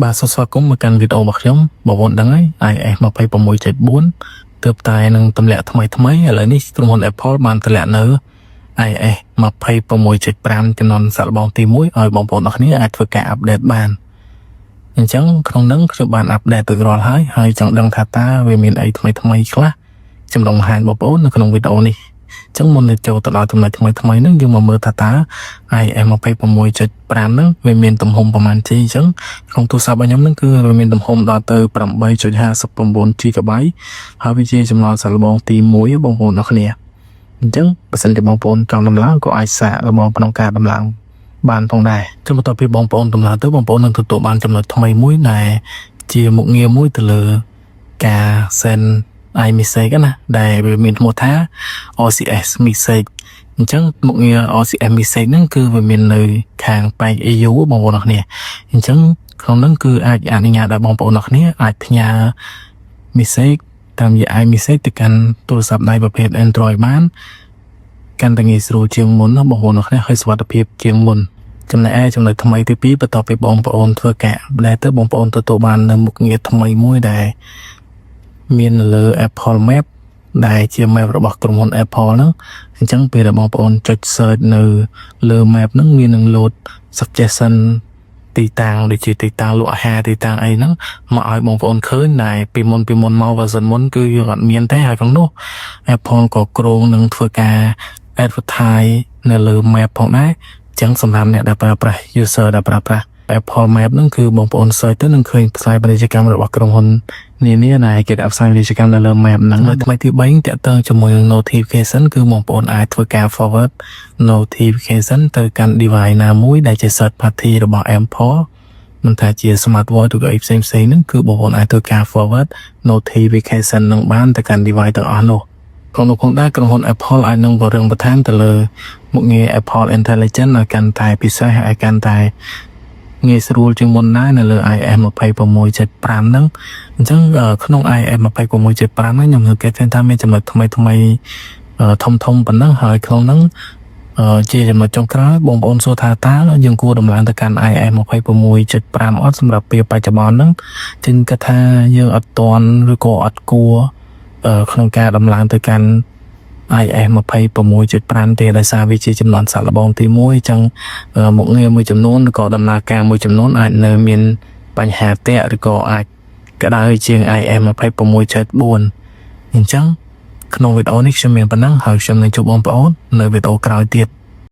បាទសួស្តីមកកាន់វីដេអូរបស់ខ្ញុំបងប្អូនដឹងហើយ iOS 26.4 ទើបតែនឹងទម្លាក់ថ្មីឥឡូវនេះក្រុមហ៊ុន Apple បានទម្លាក់នៅ iOS 26.5 ចំនួនសាកល្បងទី1ឲ្យបងប្អូនអរគ្នាអាចធ្វើការអាប់ដេតបានអញ្ចឹងក្នុងនឹងខ្ញុំបានអាប់ដេតទៅរាល់ហើយចង់ដឹងថាតើវាមានអីថ្មីខ្លះខ្ញុំនឹងបង្ហាញបងប្អូននៅក្នុងវីដេអូនេះអញ្ចឹងមុននឹងចូលទៅដល់ចំណុចថ្មីហ្នឹងយើងមកមើលថាតើ iOS 26.5 ហ្នឹងវាមានទំហំប្រមាណជាអញ្ចឹងក្នុងទូរស័ព្ទរបស់ខ្ញុំហ្នឹងគឺវាមានទំហំដល់ទៅ 8.59 GB ហើយវាជាចំណងសាកល្បងទី1បងប្អូនអរគ្នាអញ្ចឹងបើសិនជាបងប្អូនចង់ដំឡើងក៏អាចសាកល្បងក្នុងការដំឡើងបានផងដែរចុះបន្ទាប់ពីបងប្អូនដំឡើងទៅបងប្អូននឹងទទួលបានចំណុចថ្មីមួយដែលជាមុខងារមួយទៅលើការ send iMessage ណាដែលវាមានឈ្មោះថា OCS Message អញ្ចឹងមុខងារ OCS Message ហ្នឹងគឺវាមាននៅខាងប៉ែក EU បងប្អូនអរគ្នាអញ្ចឹងក្នុងហ្នឹងគឺអាចអនុញ្ញាតឲ្យបងប្អូនអរគ្នាអាចផ្ញើ message តាមរយៈ iMessage ទៅកាន់ទូរស័ព្ទដៃប្រភេទ Android បានកាន់តែងាយស្រួលជាងមុនណាបងប្អូនអរគ្នាហើយសុវត្ថិភាពជាងមុនចំណែកឯចំណុចថ្មីទី2បន្ទាប់ពីបងប្អូនធ្វើការអាប់ដេតទៅបងប្អូនទទួលបាននៅមុខងារថ្មីមួយដែលមាននៅលើ Apple Map ដែលជា map របស់ក្រុមហ៊ុន Apple ហ្នឹងអញ្ចឹងពេលដែលបងប្អូនចុច search នៅលើ map ហ្នឹងមាននឹង load suggestion ទីតាំងដូចជាទីតាំងលក់អាហារទីតាំងអីហ្នឹងមកឲ្យបងប្អូនឃើញដែលពីមុនមក version មុនគឺយើងអត់មានទេហើយក្នុងនោះ Apple ក៏គ្រោងនឹងធ្វើការ advertise នៅលើ map ផងដែរអញ្ចឹងសម្រាប់អ្នកដែលប្រើប្រាស់ user ដែលប្រើប្រាស់ Apple Map ហ្នឹងគឺបងប្អូន search ទៅនឹងឃើញផ្សាយពាណិជ្ជកម្មរបស់ក្រុមហ៊ុននានាដែលគេដាក់ផ្សាយពាណិជ្ជកម្មនៅលើ map ហ្នឹងហើយថ្មីទី3តាក់ទងជាមួយនឹង notification គឺបងប្អូនអាចធ្វើការ forward notification ទៅកាន់ device ណាមួយដែលជា third party របស់ Apple មិនថាជា smartwatch ឬក៏អីផ្សេងហ្នឹងគឺបងប្អូនអាចធ្វើការ forward notification នឹងបានទៅកាន់ device ទាំងអស់នោះក្នុងនោះផងដែរក្រុមហ៊ុន Apple អាចនឹងបង្រៀនបន្ថែមទៅលើមុខងារ Apple Intelligence ឲ្យកាន់តែពិសេសហើយកាន់តែងាយស្រួលជាងមុនដែរនៅលើ iOS 26.5 ហ្នឹងអញ្ចឹងក្នុង iOS 26.5 ហ្នឹងខ្ញុំមើលគេថាមានចំណុចថ្មីធំប៉ុណ្ណឹងហើយក្នុងហ្នឹងជាចំណុចចុងក្រោយបងប្អូនសួរថាតើយើងគួរដំឡើងទៅកាន់ iOS 26.5 អត់សម្រាប់ពេលបច្ចុប្បន្នហ្នឹងចឹងគាត់ថាយើងអត់ទាន់ឬក៏អត់គួរក្នុងការដំឡើងទៅកាន់ iOS 26.5 ទេដោយសារវាជាចំនួនសាកល្បងទី1អញ្ចឹងមុខងារមួយចំនួនឬក៏ដំណើរការមួយចំនួនអាចនៅមានបញ្ហាតាក់ឬក៏អាចក្តៅជាង iOS 26.4 អញ្ចឹងក្នុងវីដេអូនេះខ្ញុំមានប៉ុណ្ណឹងហើយខ្ញុំនឹងជួបបងប្អូននៅវីដេអូក្រោយទៀត